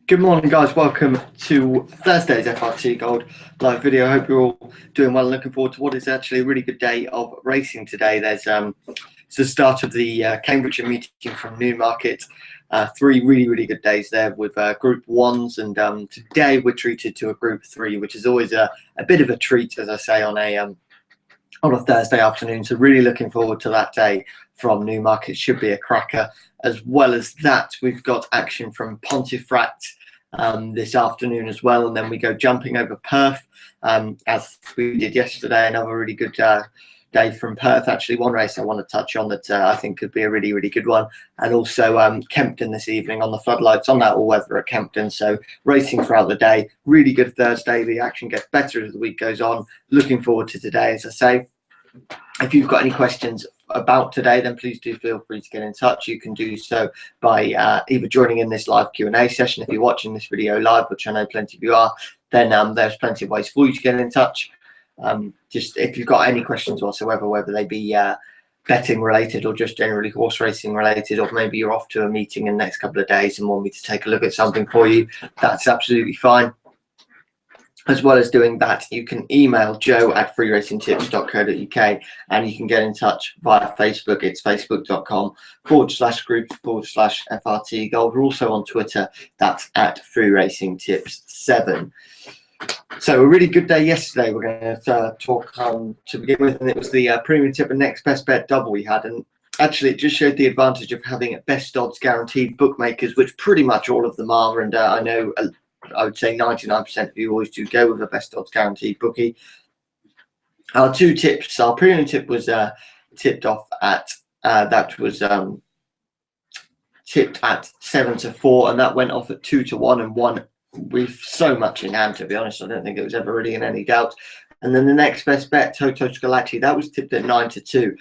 Good morning, guys. Welcome to Thursday's FRT Gold live video. I hope you're all doing well. Looking forward to what is actually a really good day of racing today. There's it's the start of the Cambridgeshire meeting from Newmarket. Three really good days there with Group 1s, and today we're treated to a Group 3, which is always a bit of a treat, as I say, on a Thursday afternoon. So really looking forward to that day from Newmarket. Should be a cracker. As well as that, we've got action from Pontefract this afternoon as well, and then we go jumping over Perth as we did yesterday. Another really good day from Perth. Actually, one race I want to touch on that I think could be a really good one, and also Kempton this evening on the floodlights on that all-weather at Kempton. So racing throughout the day. Really good Thursday. The action gets better as the week goes on. Looking forward to today, as I say. If you've got any questions about today, then please do feel free to get in touch. You can do so by either joining in this live Q&A session. If you're watching this video live, which I know plenty of you are, then there's plenty of ways for you to get in touch. Just if you've got any questions whatsoever, whether they be betting related or just generally horse racing related, or maybe you're off to a meeting in the next couple of days and want me to take a look at something for you, that's absolutely fine. As well as doing that, you can email joe@freeracingtips.co.uk, and you can get in touch via Facebook. It's facebook.com/groups/FRT Gold. We're also on Twitter. That's @freeracingtips7. So a really good day yesterday. We're going to talk to begin with, and it was the premium tip and next best bet double we had. And actually, it just showed the advantage of having best odds guaranteed bookmakers, which pretty much all of them are. And I know I would say 99% of you always do go with a best odds guaranteed bookie. Our two tips, our premium tip was tipped off at tipped at 7-4, and that went off at 2-1 and won with so much in hand. To be honest, I don't think it was ever really in any doubt. And then the next best bet, Toto Scalacci, that was tipped at 9-2.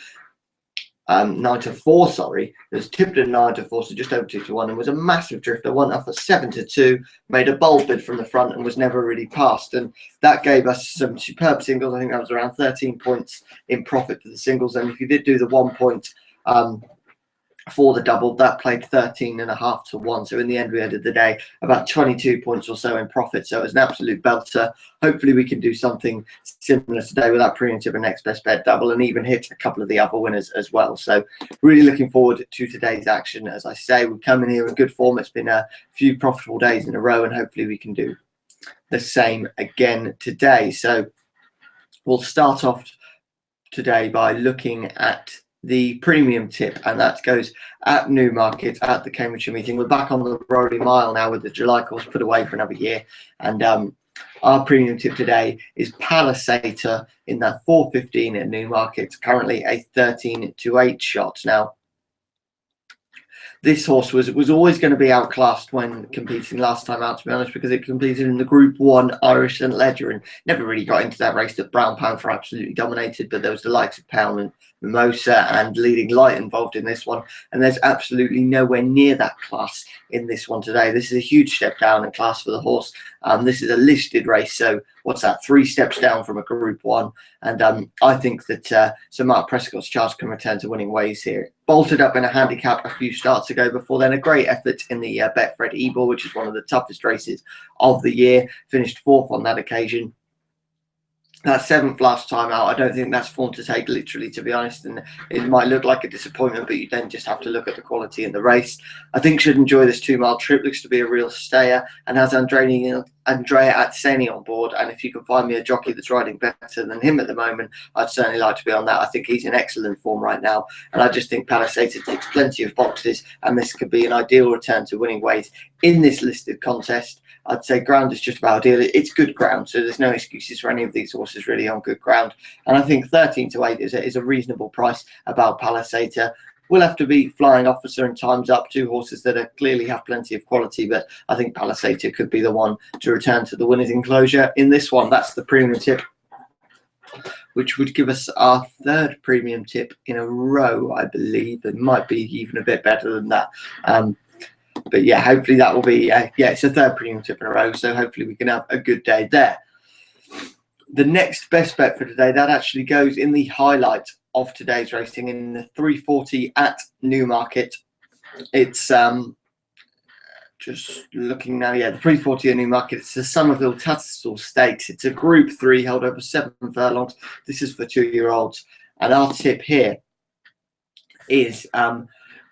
9-4, sorry. It was tipped at 9-4, so just over 2-1, and was a massive drifter. Went off at 7-2, made a bold bid from the front, and was never really passed. And that gave us some superb singles. I think that was around 13 points in profit for the singles. And if you did do the 1 point for the double, that played 13.5-1. So in the end, we ended the day about 22 points or so in profit. So it was an absolute belter. Hopefully we can do something similar today with that premium tip and next best bet double, and even hit a couple of the other winners as well. So really looking forward to today's action. As I say, we come in here in good form. It's been a few profitable days in a row, and hopefully we can do the same again today. So we'll start off today by looking at the premium tip, and that goes at Newmarket at the Cambridgeshire meeting. We're back on the rolling mile now with the July course put away for another year, and our premium tip today is Palisator in that 4:15 at Newmarket, currently a 13-8 shot. Now, this horse was always going to be outclassed when competing last time out, to be honest, because it competed in the Group 1 Irish St Ledger and never really got into that race that Brown Panther absolutely dominated. But there was the likes of Pound and Mimosa and Leading Light involved in this one, and there's absolutely nowhere near that class in this one today. This is a huge step down in class for the horse. This is a listed race, so what's that, 3 steps down from a Group 1, and I think that Sir Mark Prescott's charge can return to winning ways here. Bolted up in a handicap a few starts ago before then. A great effort in the FRT Gold, which is one of the toughest races of the year. Finished 4th on that occasion. That 7th last time out, I don't think that's form to take literally, to be honest, and it might look like a disappointment, but you then just have to look at the quality in the race. I think should enjoy this 2-mile trip. Looks to be a real stayer, and has Andrea Atseni on board, and if you can find me a jockey that's riding better than him at the moment, I'd certainly like to be on that. I think he's in excellent form right now, and I just think Palisator ticks plenty of boxes, and this could be an ideal return to winning ways in this listed contest. I'd say ground is just about ideal. It's good ground, so there's no excuses for any of these horses really on good ground. And I think 13-8 is a reasonable price about Palisator. We'll have to be Flying Officer and Time's Up, 2 horses that clearly have plenty of quality, but I think Palisator could be the one to return to the winner's enclosure in this one. That's the premium tip, which would give us our 3rd premium tip in a row, I believe. It might be even a bit better than that. But yeah, hopefully that will be, it's a 3rd premium tip in a row, so hopefully we can have a good day there. The next best bet for today, that actually goes in the highlight of today's racing in the 3:40 at Newmarket. It's Just looking now, yeah, the pre-40 in Newmarket. It's the Somerville Tattersall Stakes. It's a Group 3 held over 7 furlongs. This is for 2-year-olds. And our tip here is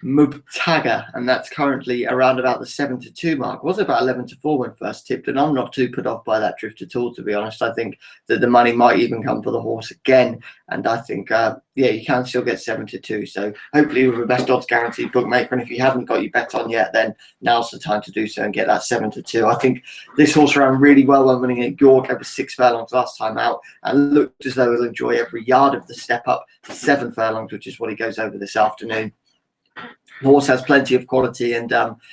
Mubtaga, and that's currently around about the 7-2 mark. Was about 11-4 when first tipped, and I'm not too put off by that drift at all, to be honest. I think that the money might even come for the horse again, and I think yeah, you can still get 7-2. So hopefully with a best odds guaranteed bookmaker, and if you haven't got your bet on yet, then now's the time to do so and get that 7-2. I think this horse ran really well when winning at York over 6 furlongs last time out, and looked as though he'll enjoy every yard of the step up to 7 furlongs, which is what he goes over this afternoon. The horse has plenty of quality and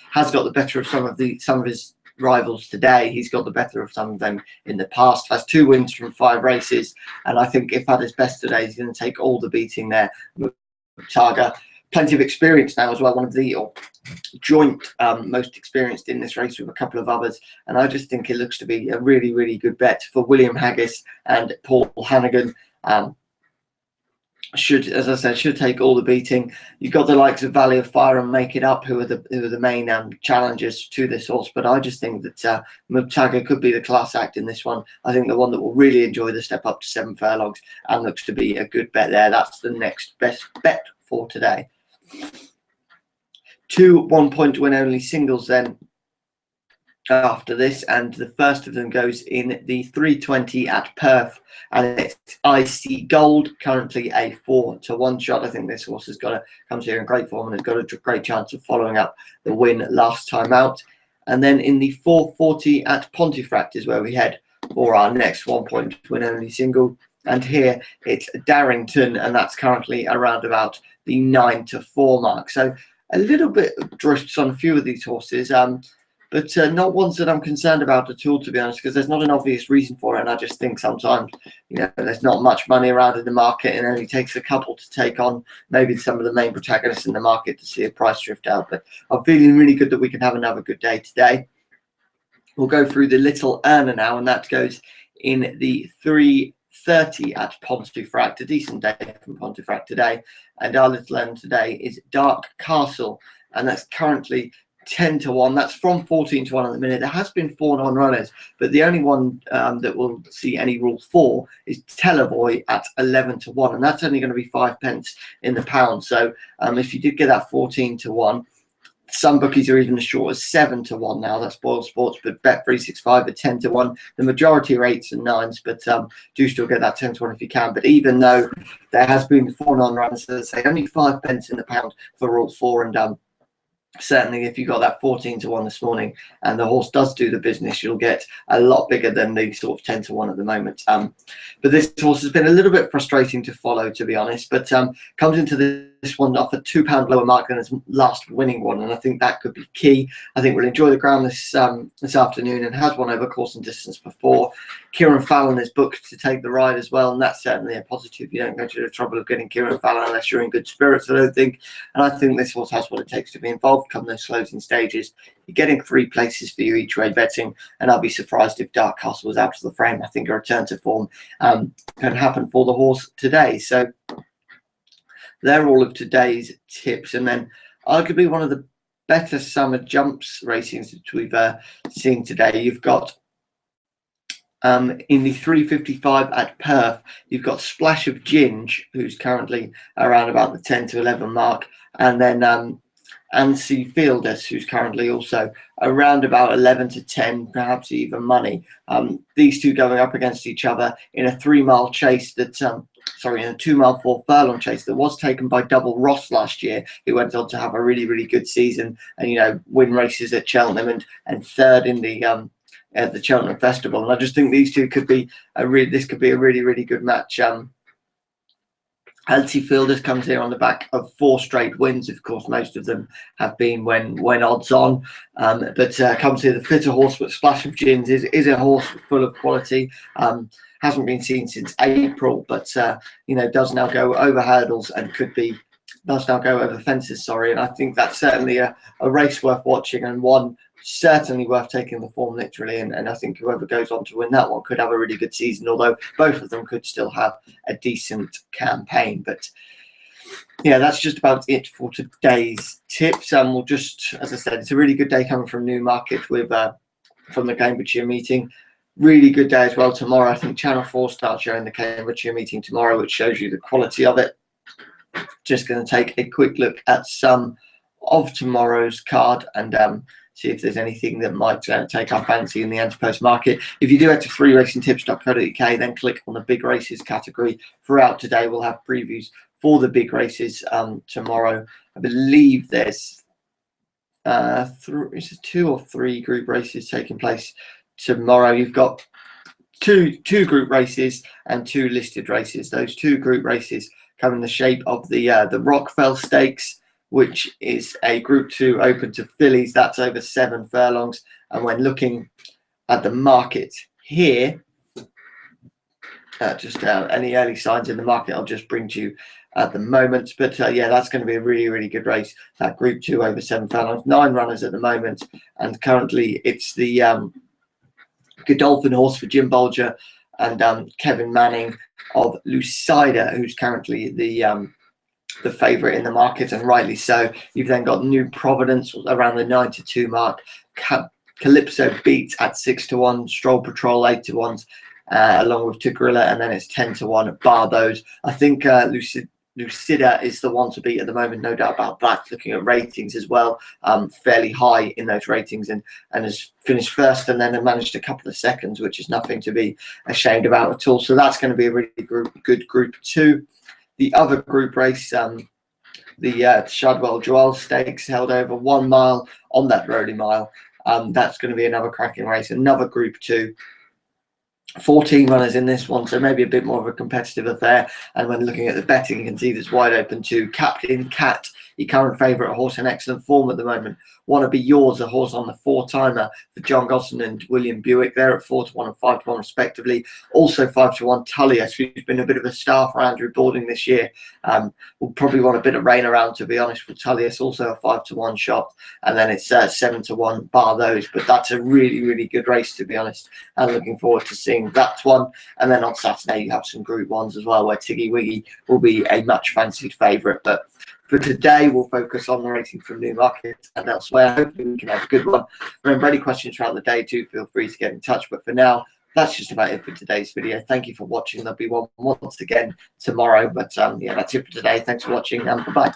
has got the better of some of his rivals today. He's got the better of some of them in the past. Has 2 wins from 5 races, and I think if at his best today, he's going to take all the beating there. Targa, plenty of experience now as well. One of the joint most experienced in this race with a couple of others, and I just think it looks to be a really, really good bet for William Haggis and Paul Hannigan. Should, as I said, should take all the beating. You've got the likes of Valley of Fire and Make It Up, who are the main challengers to this horse. But I just think that Mubtaga could be the class act in this one. I think the one that will really enjoy the step up to 7 furlongs and looks to be a good bet there. That's the next best bet for today. 2 1-point win only singles then after this, and the first of them goes in the 320 at Perth, and it's FRT Gold, currently a 4-1 shot. I think this horse has comes here in great form and has got a great chance of following up the win last time out. And then in the 440 at Pontefract is where we head for our next 1-point win only single, and here it's Darrington, and that's currently around about the 9-4 mark. So a little bit of drifts on a few of these horses, but not ones that I'm concerned about at all, to be honest, because there's not an obvious reason for it. And I just think sometimes, there's not much money around in the market, and it only takes a couple to take on maybe some of the main protagonists in the market to see a price drift out. But I'm feeling really good that we can have another good day today. We'll go through the Little Earner now, and that goes in the 330 at Pontefract. A decent day from Pontefract today. And our Little Earner today is Dark Castle, and that's currently 10-1. That's from 14-1 at the minute. There has been 4 non-runners, but the only one that will see any Rule 4 is Televoy at 11-1, and that's only going to be 5 pence in the pound. So if you did get that 14-1, some bookies are even as short as 7-1 now. That's Boyle Sports, but Bet365 at 10-1. The majority are 8s and 9s, but do still get that 10-1 if you can. But even though there has been 4 non-runners, as I say, only 5 pence in the pound for Rule 4, and certainly if you got that 14-1 this morning and the horse does do the business, you'll get a lot bigger than the sort of 10-1 at the moment. But this horse has been a little bit frustrating to follow, to be honest, but comes into this one off a £2 lower mark than his last winning one, and I think that could be key. I think we'll enjoy the ground this afternoon, and has won over course and distance before. Kieran Fallon is booked to take the ride as well, and that's certainly a positive. You don't go to the trouble of getting Kieran Fallon unless you're in good spirits, I don't think. And I think this horse has what it takes to be involved come those closing stages. You're getting 3 places for your each way betting, and I'll be surprised if Dark Castle was out of the frame. I think a return to form can happen for the horse today. So they're all of today's tips, and then arguably one of the better summer jumps racings that we've seen today. You've got in the 355 at Perth, you've got Splash of Ginge, who's currently around about the 10-11 mark, and then Ansi Fielders, who's currently also around about 11-10, perhaps even money. These two going up against each other in a 3-mile chase that, in a 2-mile 4 furlong chase that was taken by Double Ross last year, who went on to have a really, really good season and, win races at Cheltenham and third in the at the Cheltenham Festival. And I just think these two could be this could be a really, really good match. Ansi Fielders comes here on the back of 4 straight wins. Of course, most of them have been when odds on, but comes here the fitter horse. But Splash of Gins is a horse full of quality. Hasn't been seen since April, but does now go over hurdles and does now go over fences. And I think that's certainly a race worth watching, and one certainly worth taking the form literally. And I think whoever goes on to win that one could have a really good season, although both of them could still have a decent campaign. But yeah, that's just about it for today's tips. We'll just, as I said, it's a really good day coming from Newmarket with from the Cambridgeshire meeting. Really good day as well tomorrow. I think Channel 4 starts showing the Cambridgeshire meeting tomorrow, which shows you the quality of it. Just going to take a quick look at some of tomorrow's card and see if there's anything that might take our fancy in the anti-post market. If you do head to freeracingtips.co.uk, then click on the big races category. Throughout today, we'll have previews for the big races tomorrow. I believe there's is it 2 or 3 group races taking place tomorrow. You've got two group races and 2 listed races. Those 2 group races come in the shape of the Rockfell Stakes, which is a Group 2 open to fillies. That's over 7 furlongs. And when looking at the market here, just any early signs in the market I'll just bring to you at the moment. But yeah, that's going to be a really, really good race. That Group 2 over 7 furlongs, 9 runners at the moment. And currently it's the Godolphin horse for Jim Bolger and Kevin Manning of Lucida, who's currently the favourite in the market, and rightly so. You've then got New Providence around the 9-2 mark. Calypso Beats at 6-1. Stroll Patrol 8-1, along with Tigrilla, and then it's 10-1 bar those. I think Lucida is the one to beat at the moment, no doubt about that. Looking at ratings as well, fairly high in those ratings, and has finished first and then managed a couple of seconds, which is nothing to be ashamed about at all. So that's going to be a really good Group 2. The other group race, the Shadwell Joel Stakes, held over 1 mile on that Rowley Mile. That's going to be another cracking race, another Group 2. 14 runners in this one, so maybe a bit more of a competitive affair. And when looking at the betting, you can see there's wide open to Captain Cat, your current favourite, a horse in excellent form at the moment. Wanna Be Yours, a horse on the 4-timer for John Gosson and William Buick. They're at 4-1 and 5-1 respectively. Also 5-1 Tullius, who's been a bit of a star for Andrew Balding this year. Will probably want a bit of rain around, to be honest, with Tullius. Also a 5-1 shot, and then it's 7-1 bar those. But that's a really, really good race, to be honest, and looking forward to seeing that one. And then on Saturday you have some Group 1s as well, where Tiggy Wiggy will be a much fancied favourite. But for today, we'll focus on the racing from Newmarket and elsewhere. Hopefully we can have a good one. Remember, any questions throughout the day too, feel free to get in touch. But for now, that's just about it for today's video. Thank you for watching. There'll be one once again tomorrow. But yeah, that's it for today. Thanks for watching, and bye-bye.